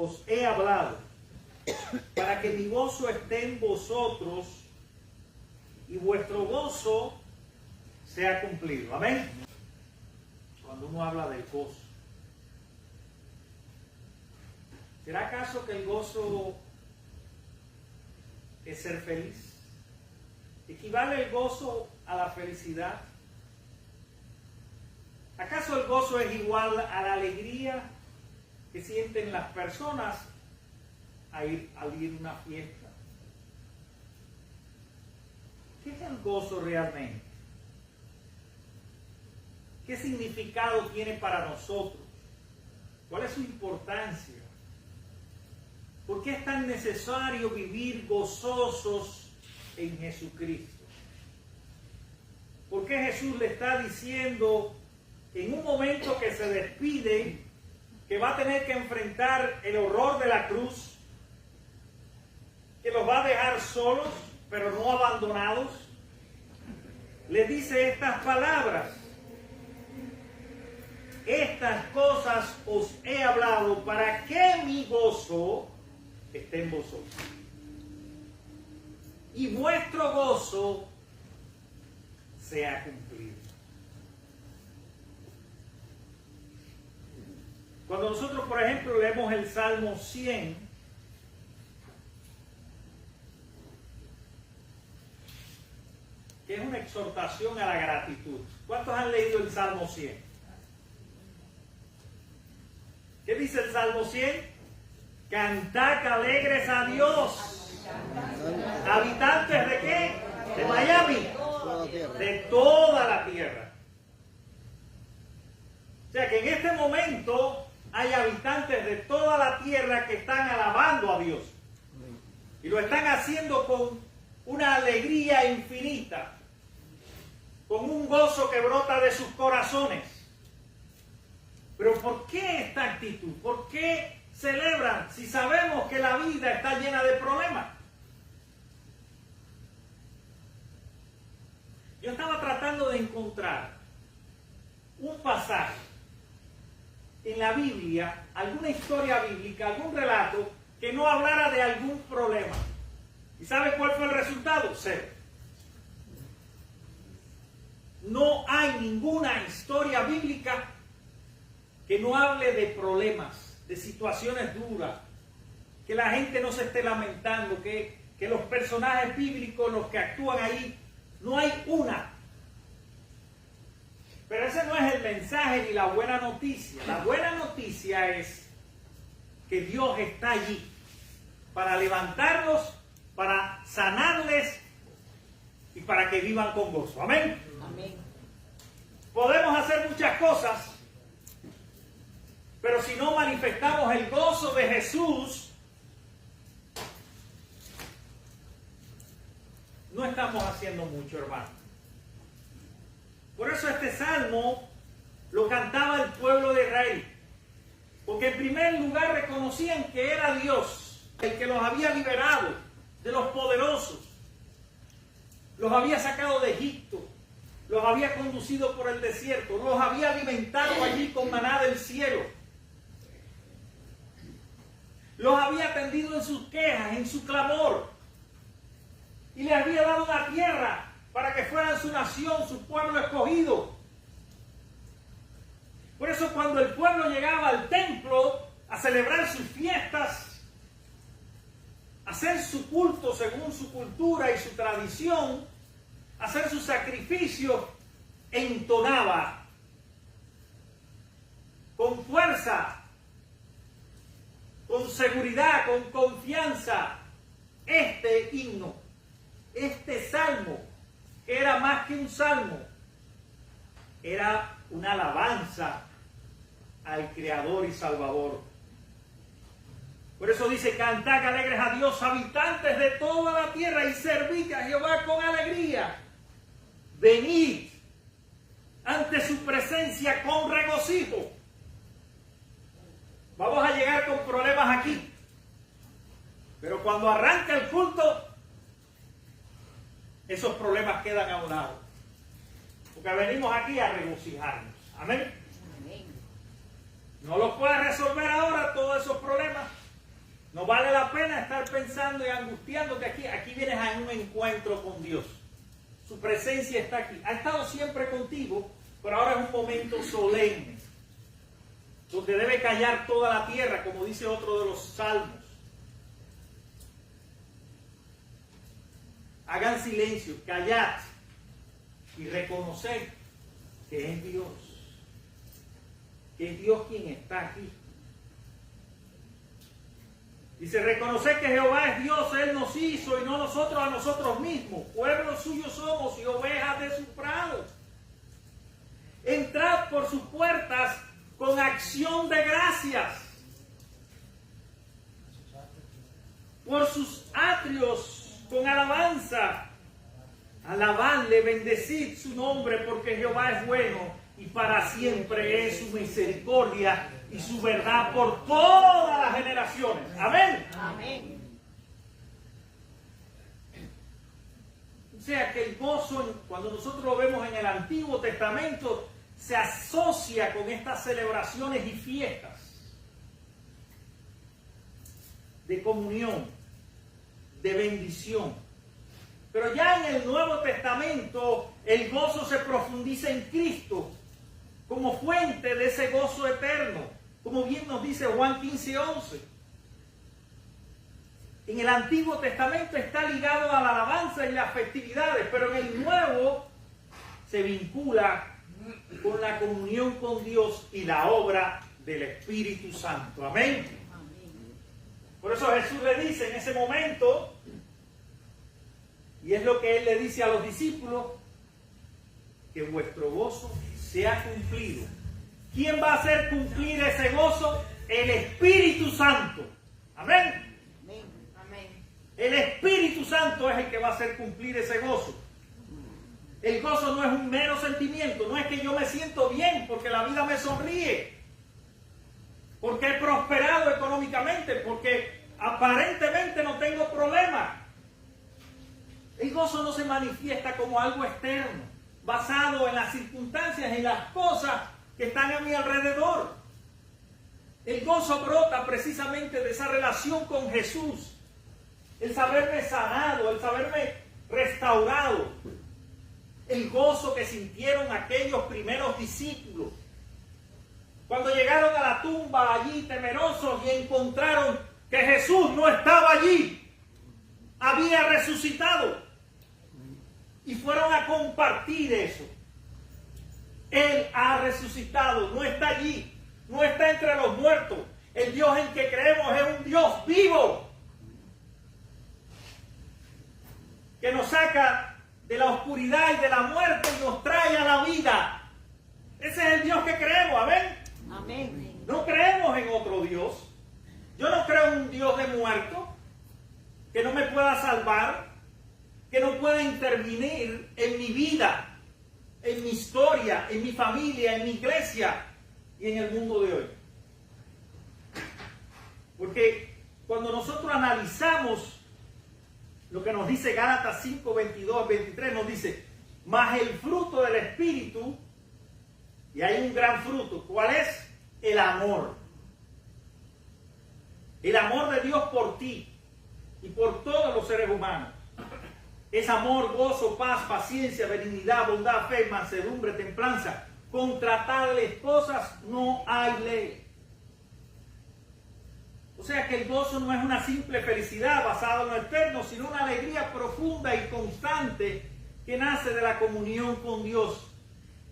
os he hablado, para que mi gozo esté en vosotros y vuestro gozo sea cumplido. Amén. Cuando uno habla del gozo, ¿será acaso que el gozo es ser feliz? ¿Equivale el gozo a la felicidad? ¿Acaso el gozo es igual a la alegría que sienten las personas al ir a una fiesta? ¿Qué es el gozo realmente? ¿Qué significado tiene para nosotros? ¿Cuál es su importancia? ¿Por qué es tan necesario vivir gozosos en Jesucristo? ¿Por qué Jesús le está diciendo en un momento que se despide que va a tener que enfrentar el horror de la cruz, que los va a dejar solos, pero no abandonados? Le dice estas palabras: estas cosas os he hablado para que mi gozo esté en vosotros y vuestro gozo sea cumplido. Cuando nosotros, por ejemplo, leemos el Salmo 100, que es una exhortación a la gratitud. ¿Cuántos han leído el Salmo 100? ¿Qué dice el Salmo 100? Cantad alegres a Dios. ¿Habitantes de qué? De Miami. De toda la tierra. O sea que en este momento hay habitantes de toda la tierra que están alabando a Dios. Y lo están haciendo con una alegría infinita, con un gozo que brota de sus corazones. Pero ¿por qué esta actitud? ¿Por qué celebran si sabemos que la vida está llena de problemas? Yo estaba tratando de encontrar un pasaje en la Biblia, alguna historia bíblica, algún relato que no hablara de algún problema. ¿Y sabe cuál fue el resultado? Cero. No hay ninguna historia bíblica que no hable de problemas, de situaciones duras, que la gente no se esté lamentando, que los personajes bíblicos, los que actúan ahí, no hay una. Pero ese no es el mensaje ni la buena noticia. La buena noticia es que Dios está allí para levantarlos, para sanarles y para que vivan con gozo. Amén. Amén. Podemos hacer muchas cosas, pero si no manifestamos el gozo de Jesús, no estamos haciendo mucho, hermano. Por eso este salmo lo cantaba el pueblo de Israel, porque en primer lugar reconocían que era Dios el que los había liberado de los poderosos, los había sacado de Egipto, los había conducido por el desierto, los había alimentado allí con maná del cielo, los había atendido en sus quejas, en su clamor, y les había dado una tierra para que fueran su nación, su pueblo escogido. Por eso cuando el pueblo llegaba al templo a celebrar sus fiestas, a hacer su culto según su cultura y su tradición, a hacer sus sacrificios, entonaba con fuerza, con seguridad, con confianza, este himno, este salmo, que era más que un salmo, era una alabanza al Creador y Salvador. Por eso dice: cantad alegres a Dios, habitantes de toda la tierra, y servid a Jehová con alegría. Venid ante su presencia con regocijo. Vamos a llegar con problemas aquí, pero cuando arranca el culto, esos problemas quedan a un lado, porque venimos aquí a regocijarnos. Amén. Amén. No los puede resolver ahora todos esos problemas, No vale la pena estar pensando y angustiándote aquí. Aquí vienes a un encuentro con Dios. Su presencia está aquí. Ha estado siempre contigo, pero ahora es un momento solemne, donde debe callar toda la tierra, como dice otro de los salmos. Hagan silencio, callad y reconoced que es Dios. Que es Dios quien está aquí. Dice, reconocer que Jehová es Dios, Él nos hizo y no nosotros a nosotros mismos. Pueblo suyo somos y ovejas de su prado. Entrad por sus puertas con acción de gracias. Por sus atrios con alabanza. Alabadle, bendecid su nombre, porque Jehová es bueno y para siempre es su misericordia y su verdad por todas las generaciones. Amén. Amén. O sea que el gozo, cuando nosotros lo vemos en el Antiguo Testamento, se asocia con estas celebraciones y fiestas de comunión, de bendición. Pero ya en el Nuevo Testamento el gozo se profundiza en Cristo como fuente de ese gozo eterno, como bien nos dice Juan 15:11. En el Antiguo Testamento está ligado a la alabanza y las festividades, pero en el Nuevo se vincula con la comunión con Dios y la obra del Espíritu Santo. Amén. Por eso Jesús le dice en ese momento, y es lo que Él le dice a los discípulos, que vuestro gozo se ha cumplido. ¿Quién va a hacer cumplir ese gozo? El Espíritu Santo. Amén. El Espíritu Santo es el que va a hacer cumplir ese gozo. El gozo no es un mero sentimiento, no es que yo me siento bien porque la vida me sonríe, porque he prosperado económicamente, porque aparentemente no tengo problemas. El gozo no se manifiesta como algo externo, basado en las circunstancias y las cosas que están a mi alrededor. El gozo brota precisamente de esa relación con Jesús, el saberme sanado, el saberme restaurado, el gozo que sintieron aquellos primeros discípulos cuando llegaron a la tumba allí temerosos y encontraron que Jesús no estaba allí, había resucitado, y fueron a compartir eso. Él ha resucitado, no está allí, no está entre los muertos. El Dios en que creemos es un Dios vivo, que nos saca de la oscuridad y de la muerte y nos trae a la vida. Ese es el Dios que creemos, amén. Amén. No creemos en otro Dios. Yo no creo en un Dios de muertos que no me pueda salvar, que no pueda intervenir en mi vida, en mi historia, en mi familia, en mi iglesia y en el mundo de hoy. Porque cuando nosotros analizamos lo que nos dice Gálatas 5, 22, 23, nos dice, mas el fruto del Espíritu, y hay un gran fruto, ¿cuál es? El amor. El amor de Dios por ti y por todos los seres humanos. Es amor, gozo, paz, paciencia, benignidad, bondad, fe, mansedumbre, templanza. Contra tales cosas no hay ley. O sea que el gozo no es una simple felicidad basada en lo externo, sino una alegría profunda y constante que nace de la comunión con Dios.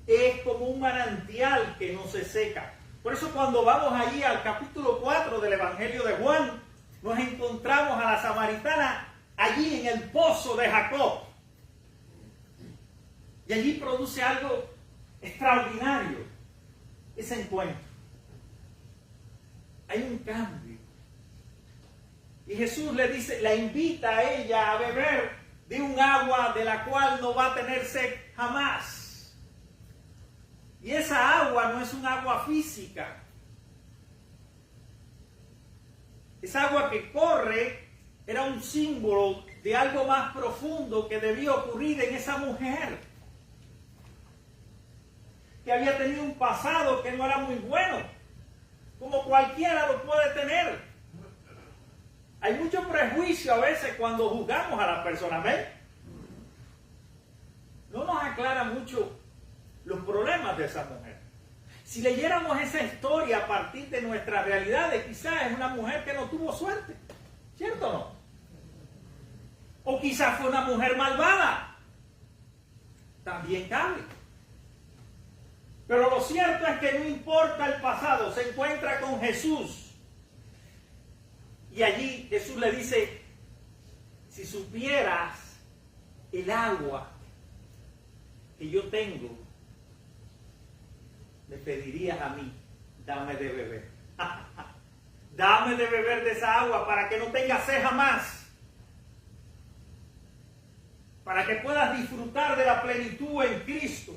Es como un manantial que no se seca. Por eso cuando vamos allí al capítulo 4 del Evangelio de Juan, nos encontramos a la samaritana allí en el pozo de Jacob. Y allí produce algo extraordinario, ese encuentro. Hay un cambio. Y Jesús le dice, la invita a ella a beber de un agua de la cual no va a tener sed jamás. Y esa agua no es un agua física. Esa agua que corre era un símbolo de algo más profundo que debía ocurrir en esa mujer, que había tenido un pasado que no era muy bueno, como cualquiera lo puede tener. Hay mucho prejuicio a veces cuando juzgamos a las personas, ¿ven? No nos aclara mucho los problemas de esa mujer. Si leyéramos esa historia a partir de nuestras realidades, quizás es una mujer que no tuvo suerte, ¿cierto o no? O quizás fue una mujer malvada, también cabe. Pero lo cierto es que no importa el pasado, se encuentra con Jesús. Y allí Jesús le dice, si supieras el agua que yo tengo, me pedirías a mí, dame de beber. Dame de beber de esa agua para que no tengas sed jamás. Para que puedas disfrutar de la plenitud en Cristo.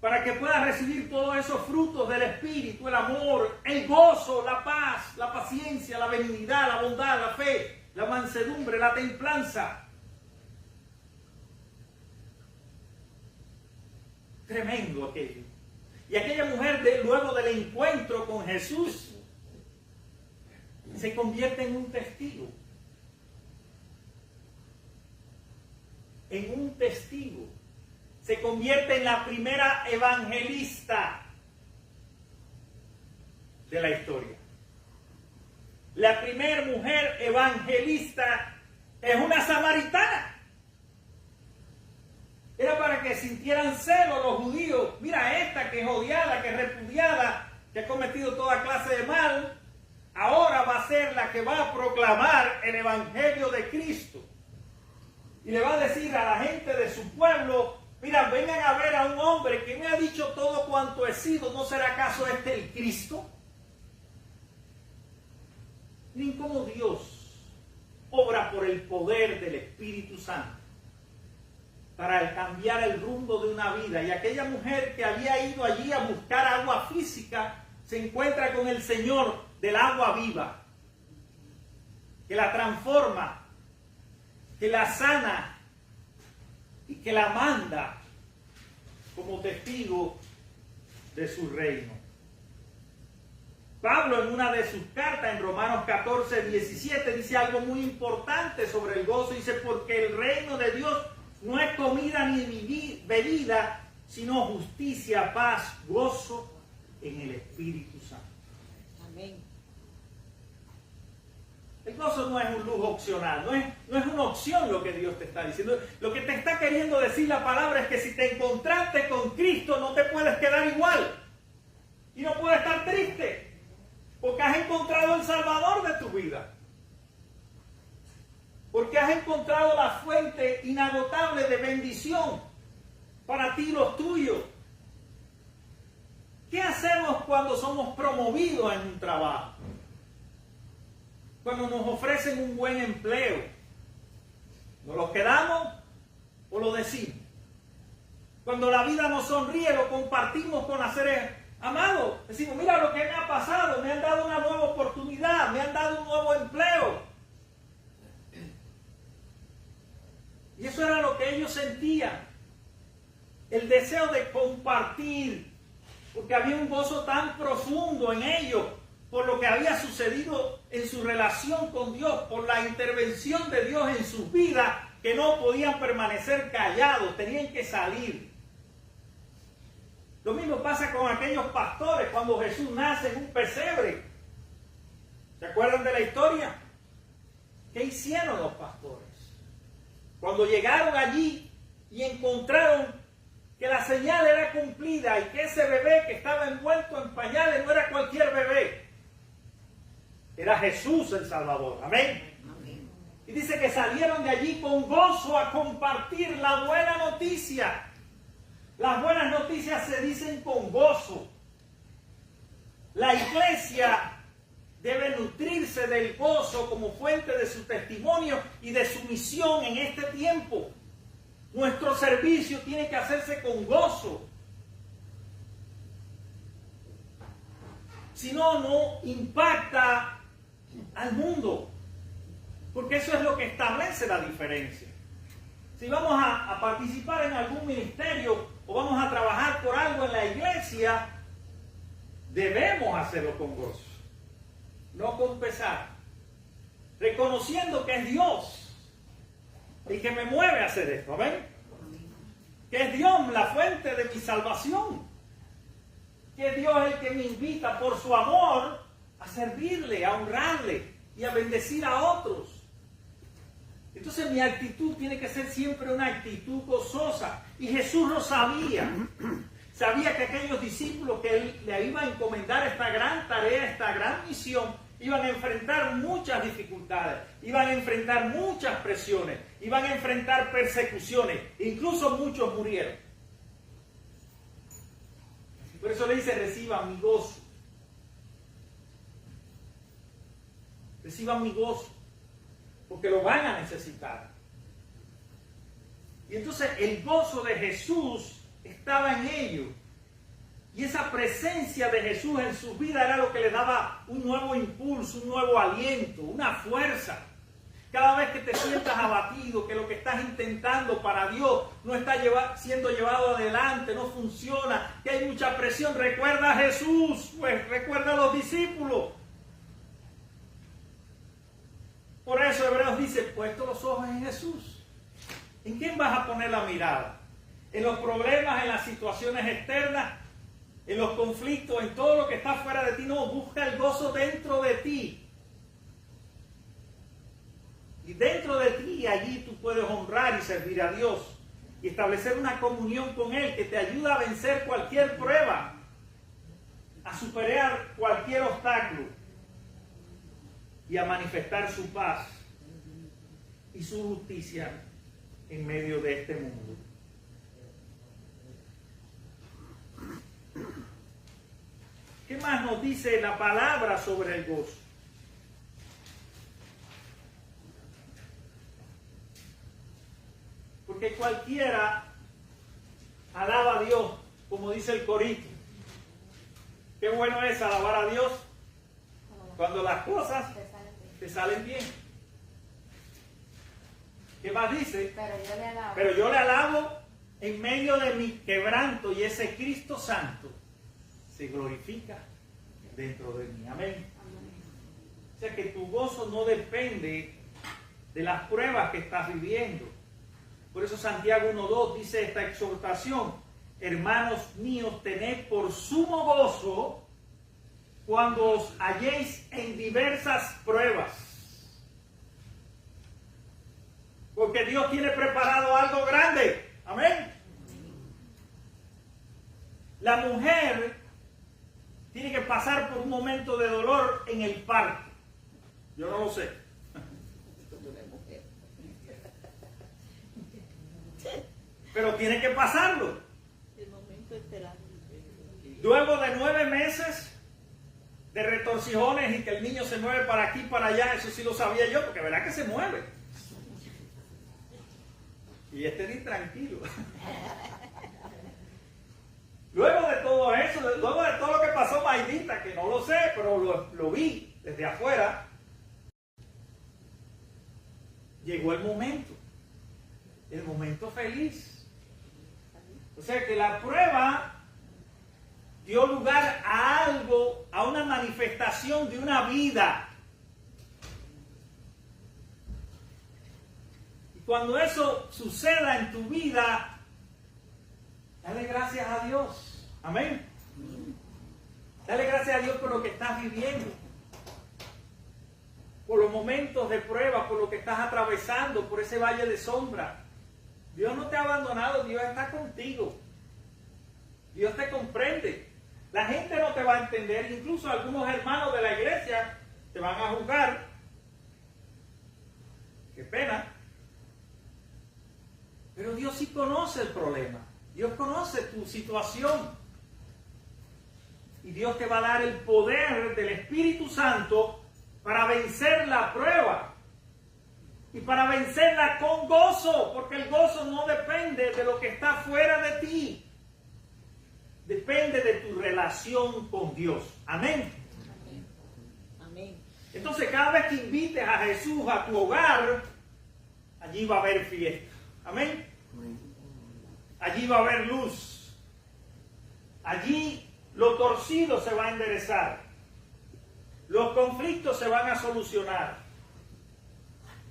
Para que puedas recibir todos esos frutos del Espíritu, el amor, el gozo, la paz, la paciencia, la benignidad, la bondad, la fe, la mansedumbre, la templanza. Tremendo aquello. Y aquella mujer, luego del encuentro con Jesús, se convierte en un testigo. En un testigo. Se convierte en la primera evangelista de la historia. La primera mujer evangelista es una samaritana. Era para que sintieran celo los judíos. Mira, esta que es odiada, que es repudiada, que ha cometido toda clase de mal, ahora va a ser la que va a proclamar el evangelio de Cristo. Y le va a decir a la gente de su pueblo, mira, vengan a ver a un hombre que me ha dicho todo cuanto he sido, ¿no será acaso este el Cristo? Miren cómo Dios obra por el poder del Espíritu Santo para cambiar el rumbo de una vida. Y aquella mujer que había ido allí a buscar agua física, se encuentra con el Señor del agua viva, que la transforma, que la sana y que la manda como testigo de su reino. Pablo en una de sus cartas, en Romanos 14, 17, dice algo muy importante sobre el gozo. Dice, porque el reino de Dios no es comida ni bebida, sino justicia, paz, gozo en el Espíritu Santo. Amén. El gozo no es un lujo opcional, no es una opción lo que Dios te está diciendo. Lo que te está queriendo decir la palabra es que si te encontraste con Cristo no te puedes quedar igual. Y no puedes estar triste, porque has encontrado el Salvador de tu vida. Porque has encontrado la fuente inagotable de bendición para ti y los tuyos. ¿Qué hacemos cuando somos promovidos en un trabajo? Cuando nos ofrecen un buen empleo, ¿nos lo quedamos o lo decimos? Cuando la vida nos sonríe, lo compartimos con los seres amados. Decimos, mira lo que me ha pasado, me han dado una nueva oportunidad, me han dado un nuevo empleo. Y eso era lo que ellos sentían. El deseo de compartir, porque había un gozo tan profundo en ellos por lo que había sucedido en su relación con Dios, por la intervención de Dios en sus vidas, que no podían permanecer callados, tenían que salir. Lo mismo pasa con aquellos pastores cuando Jesús nace en un pesebre. ¿Se acuerdan de la historia? ¿Qué hicieron los pastores? Cuando llegaron allí y encontraron que la señal era cumplida y que ese bebé que estaba envuelto en pañales no era cualquier bebé. Era Jesús el Salvador. Amén. Amén. Y dice que salieron de allí con gozo a compartir la buena noticia. Las buenas noticias se dicen con gozo. La iglesia debe nutrirse del gozo como fuente de su testimonio y de su misión en este tiempo. Nuestro servicio tiene que hacerse con gozo. Si no, no impacta al mundo. Porque eso es lo que establece la diferencia. Si vamos a participar en algún ministerio o vamos a trabajar por algo en la iglesia, debemos hacerlo con gozo. No con pesar, reconociendo que es Dios el que me mueve a hacer esto, ¿ven? Que es Dios la fuente de mi salvación, que es Dios el que me invita por su amor a servirle, a honrarle y a bendecir a otros. Entonces mi actitud tiene que ser siempre una actitud gozosa. Y Jesús lo sabía. Sabía que aquellos discípulos que Él le iba a encomendar esta gran tarea, esta gran misión, iban a enfrentar muchas dificultades, iban a enfrentar muchas presiones, iban a enfrentar persecuciones. Incluso muchos murieron. Por eso le dice, reciban mi gozo. Reciban mi gozo. Porque lo van a necesitar. Y entonces el gozo de Jesús estaba en ellos. Y esa presencia de Jesús en su vida era lo que le daba un nuevo impulso, un nuevo aliento, una fuerza. Cada vez que te sientas abatido, que lo que estás intentando para Dios no está siendo llevado adelante, no funciona, que hay mucha presión, recuerda a Jesús, pues recuerda a los discípulos. Por eso Hebreos dice, puesto los ojos en Jesús. ¿En quién vas a poner la mirada? ¿En los problemas, en las situaciones externas, en los conflictos, en todo lo que está fuera de ti? No, busca el gozo dentro de ti. Y dentro de ti, allí tú puedes honrar y servir a Dios. Y establecer una comunión con Él que te ayuda a vencer cualquier prueba, a superar cualquier obstáculo y a manifestar su paz y su justicia en medio de este mundo. ¿Qué más nos dice la palabra sobre el gozo? Porque cualquiera alaba a Dios, como dice el corito. Qué bueno es alabar a Dios cuando las cosas te salen bien. ¿Qué más dice? Pero yo le alabo en medio de mi quebranto, y ese Cristo Santo se glorifica dentro de mí. Amén. O sea que tu gozo no depende de las pruebas que estás viviendo. Por eso Santiago 1:2 dice esta exhortación: hermanos míos, tened por sumo gozo cuando os halléis en diversas pruebas, porque Dios tiene preparado algo grande. Amén. La mujer tiene que pasar por un momento de dolor en el parto. Yo no lo sé. Pero tiene que pasarlo. Luego de 9 meses de retorcijones y que el niño se mueve para aquí y para allá, eso sí lo sabía yo, porque verá que se mueve. Y ni tranquilo. Luego de todo eso, luego de todo lo que pasó Maidita, que no lo sé, pero lo vi desde afuera, llegó el momento feliz. O sea que la prueba dio lugar a algo, a una manifestación de una vida. Y cuando eso suceda en tu vida, dale gracias a Dios. Amén. Dale gracias a Dios por lo que estás viviendo, por los momentos de prueba, por lo que estás atravesando, por ese valle de sombra. Dios no te ha abandonado, Dios está contigo. Dios te comprende. La gente no te va a entender, incluso algunos hermanos de la iglesia te van a juzgar. Qué pena. Pero Dios sí conoce el problema. Dios conoce tu situación. Y Dios te va a dar el poder del Espíritu Santo para vencer la prueba. Y para vencerla con gozo, porque el gozo no depende de lo que está fuera de ti. Depende de tu relación con Dios. Amén. Amén. Entonces, cada vez que invites a Jesús a tu hogar, allí va a haber fiesta. Amén. Allí va a haber luz. Allí lo torcido se va a enderezar. Los conflictos se van a solucionar.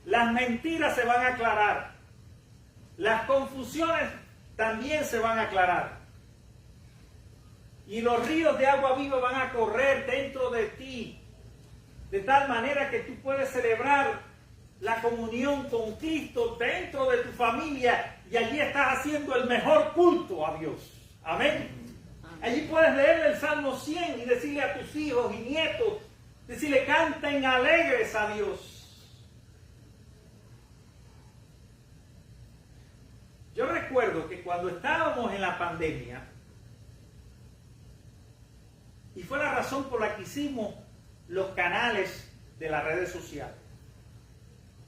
Las mentiras se van a aclarar. Las confusiones también se van a aclarar. Y los ríos de agua viva van a correr dentro de ti, de tal manera que tú puedes celebrar la comunión con Cristo dentro de tu familia y allí estás haciendo el mejor culto a Dios. Amén. Allí puedes leer el Salmo 100 y decirle a tus hijos y nietos, decirle, canten alegres a Dios. Yo recuerdo que cuando estábamos en la pandemia, y fue la razón por la que hicimos los canales de las redes sociales,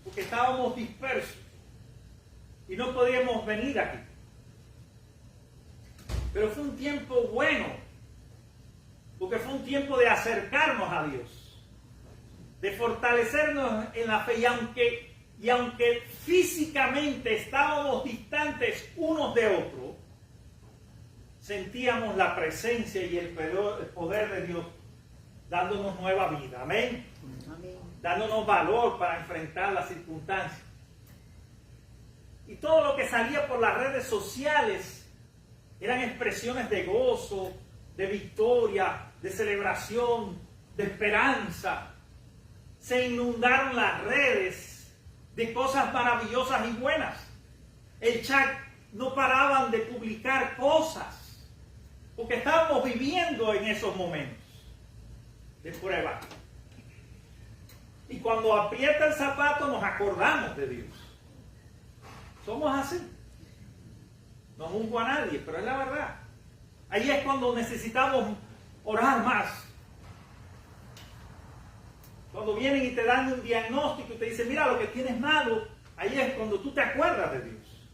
porque estábamos dispersos y no podíamos venir aquí. Pero fue un tiempo bueno, porque fue un tiempo de acercarnos a Dios, de fortalecernos en la fe, y aunque físicamente estábamos distantes unos de otros, sentíamos la presencia y el poder de Dios dándonos nueva vida. Amén. Amén. Dándonos valor para enfrentar las circunstancias. Y todo lo que salía por las redes sociales eran expresiones de gozo, de victoria, de celebración, de esperanza. Se inundaron las redes de cosas maravillosas y buenas. El chat no paraban de publicar cosas, porque estábamos viviendo en esos momentos de prueba. Y cuando aprieta el zapato nos acordamos de Dios. Somos así. No juzgo a nadie, pero es la verdad. Ahí es cuando necesitamos orar más. Cuando vienen y te dan un diagnóstico y te dicen, mira lo que tienes malo, ahí es cuando tú te acuerdas de Dios.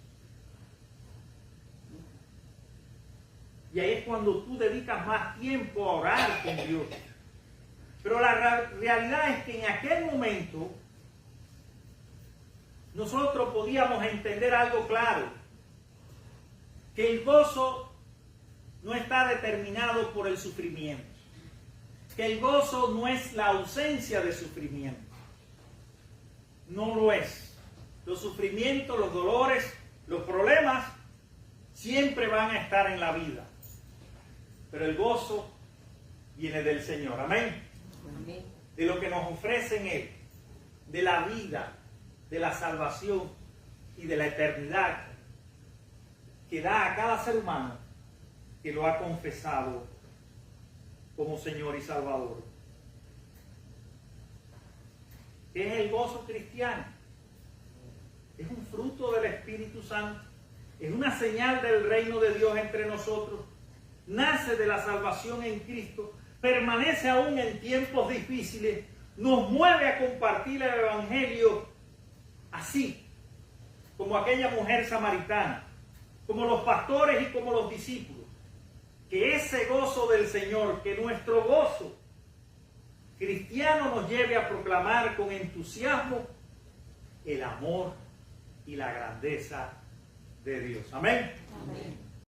Y ahí es cuando tú dedicas más tiempo a orar con Dios. Pero la realidad es que en aquel momento nosotros podíamos entender algo claro, que el gozo no está determinado por el sufrimiento, que el gozo no es la ausencia de sufrimiento, no lo es. Los sufrimientos, los dolores, los problemas siempre van a estar en la vida, pero el gozo viene del Señor. Amén. Amén. De lo que nos ofrece en Él, de la vida, de la salvación y de la eternidad que da a cada ser humano que lo ha confesado como Señor y Salvador. ¿Qué es el gozo cristiano? Es un fruto del Espíritu Santo, es una señal del reino de Dios entre nosotros, nace de la salvación en Cristo, permanece aún en tiempos difíciles, nos mueve a compartir el Evangelio así, como aquella mujer samaritana, como los pastores y como los discípulos. Que ese gozo del Señor, que nuestro gozo cristiano nos lleve a proclamar con entusiasmo el amor y la grandeza de Dios. Amén. Amén.